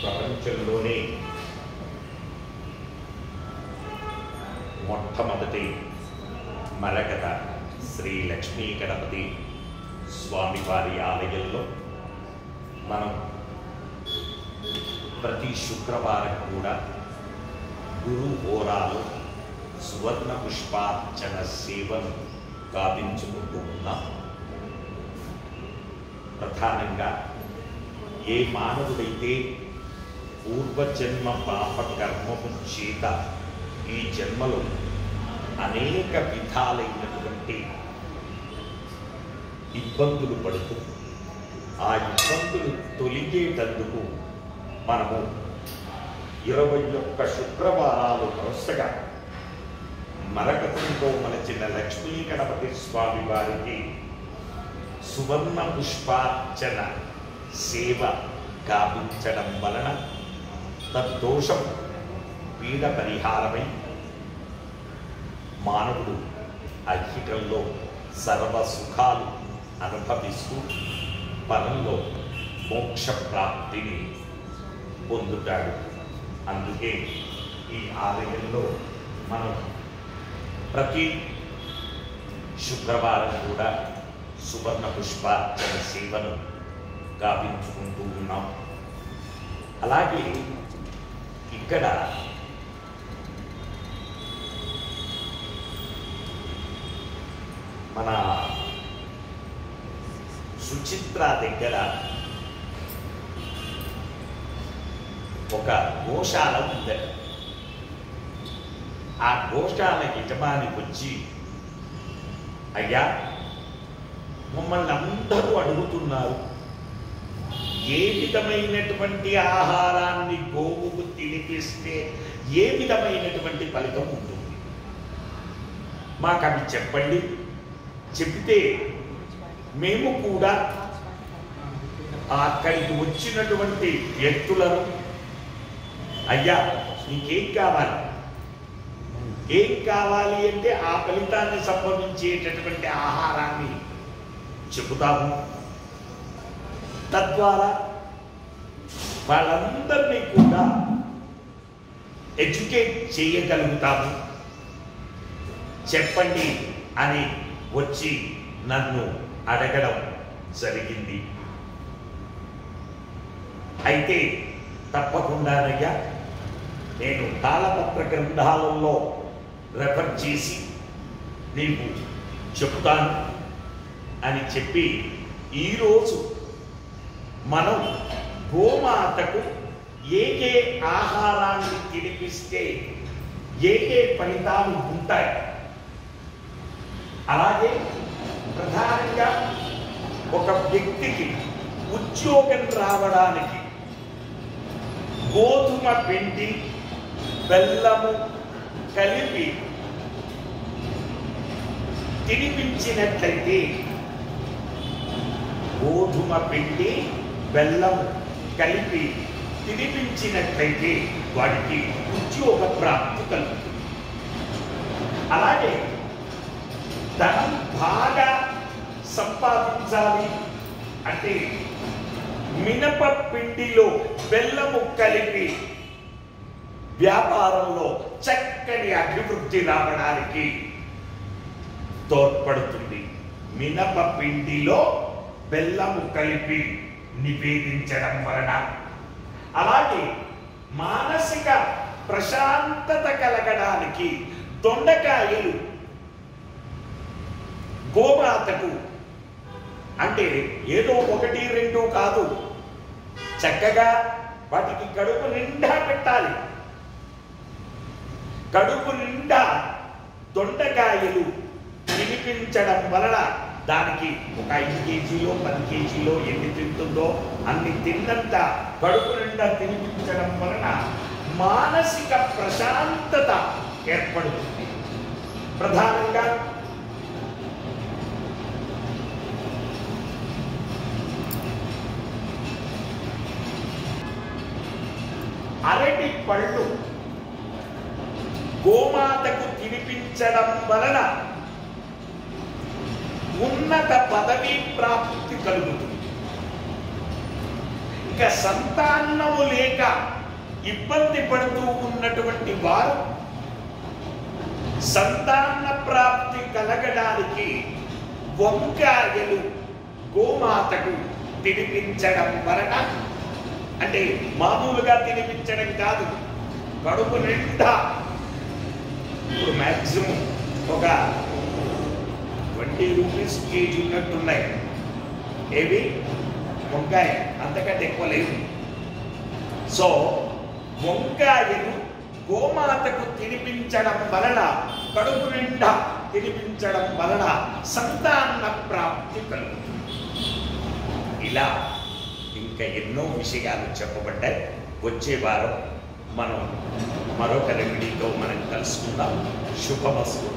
ప్రపంచంలోనే మొట్టమొదటి మరకత శ్రీ లక్ష్మీ గణపతి స్వామివారి ఆలయంలో మనం ప్రతి శుక్రవారం కూడా గురు హోరాలు సువర్ణ పుష్పార్చన సేవను గావించుకుంటూ ఉన్నాం. ప్రధానంగా ఏ మానవుడైతే పూర్వజన్మ పాప కర్మము చేత ఈ జన్మలో అనేక విధాలైనటువంటి ఇబ్బందులు పడుతూ ఆ ఇబ్బందులు తొలగేటందుకు మనము 21 శుక్రవారాలు వరుసగా మరకతంతో మలచిన లక్ష్మీ గణపతి స్వామి వారికి సువర్ణ పుష్పార్చన సేవ గావించడం వలన తద్దోషం పీడ పరిహారమై మానవుడు ఐహికంలో సర్వ సుఖాలు అనుభవిస్తూ పరంలో మోక్ష ప్రాప్తిని పొందుతాడు. అందుకే ఈ ఆలయంలో మనం ప్రతి శుక్రవారం కూడా సువర్ణ పుష్పార్చన సేవను గావించుకుంటూ ఉన్నాం. అలాగే ఇక్కడ మన సుచిత్ర దగ్గర ఒక గోశాల ఉంది. ఆ గోశాల యజమాని వచ్చి, అయ్యా మమ్మల్ని అందరూ అడుగుతున్నారు, ఏ విధమైనటువంటి ఆహారాన్ని గోవుకు తినిపిస్తే ఏ విధమైనటువంటి ఫలితం ఉంటుంది, మాకు అవి చెప్పండి, చెప్తే మేము కూడా అక్కడికి వచ్చినటువంటి వ్యక్తులను, అయ్యా నీకేం కావాలి, ఏం కావాలి అంటే ఆ ఫలితాన్ని సంభవించేటటువంటి ఆహారాన్ని చెబుతాము. తద్వారా వాళ్ళందరినీ కూడా ఎడ్యుకేట్ చేయగలుగుతాము, చెప్పండి అని వచ్చి నన్ను అడగడం జరిగింది. అయితే తప్పకుండానయ్యా నేను తాళపత్ర గ్రంథాలలో రెఫర్ చేసి నీకు చెప్తాను అని చెప్పి, ఈరోజు మనం గోమాతకు ఏ ఏ ఆహారాన్ని తినిపిస్తే ఏ ఏ ఫలితాలు ఉంటాయి, అలాగే ప్రధానంగా ఒక వ్యక్తికి ఉద్యోగం రావడానికి గోధుమ పిండి బెల్లము కలిపి తినిపించినట్లయితే, గోధుమ పిండి బెల్లము కలిపి తినిపించినట్లయితే వాడికి ఉద్యోగ ప్రాప్తి కలుగుతుంది. అలాగే ధనం బాగా సంపాదించాలి అంటే మినప పిండిలో బెల్లము కలిపి వ్యాపారంలో చక్కని అభివృద్ధి రావడానికి తోడ్పడుతుంది. మినప పిండిలో బెల్లము కలిపి నివేదించడం వలన. అలాగే మానసిక ప్రశాంతత కలగడానికి దొండకాయలు గోమాతకు, అంటే ఏదో 1, 2 కాదు, చక్కగా వాటికి కడుపు నిండా పెట్టాలి. కడుపు నిండా దొండకాయలు తినిపించడం వలన దానికి ఒక 5 కేజీలో 10 కేజీలో ఎన్ని తింటుందో అన్ని తిన్నంత కడుపు నిండా తినిపించడం వలన మానసిక ప్రశాంతత ఏర్పడుతుంది. ప్రధానంగా అరటి పళ్ళు గోమాతకు తినిపించడం వలన ఉన్నత పదవీ ప్రాప్తి కలుగుతుంది. ఇక ఇంకా సంతానము లేక ఇబ్బంది పడుతూ ఉన్నటువంటి వారు సంతాన ప్రాప్తి కలగడానికి వంకాయలు గోమాతకు తినిపించడం వలన, అంటే మామూలుగా తినిపించడం కాదు, కడుపు నిండా, ఇప్పుడు మ్యాక్సిమం ఒక 20 రూపీస్ కేజీ ఉన్నట్టున్నాయి ఏవి వంకాయ, అంతకంటే ఎక్కువ లేదు. సో వంకాయలు గోమాతకు తినిపించడం వలన, కడుపు నిండా తినిపించడం వలన సంతాన ప్రాప్తి కలుగుతుంది. ఇలా ఇంకా ఎన్నో విషయాలు చెప్పబడ్డాయి. వచ్చే వారం మనం మరొక రెమెడీతో మనం కలుసుకుందాం. శుభమస్తు.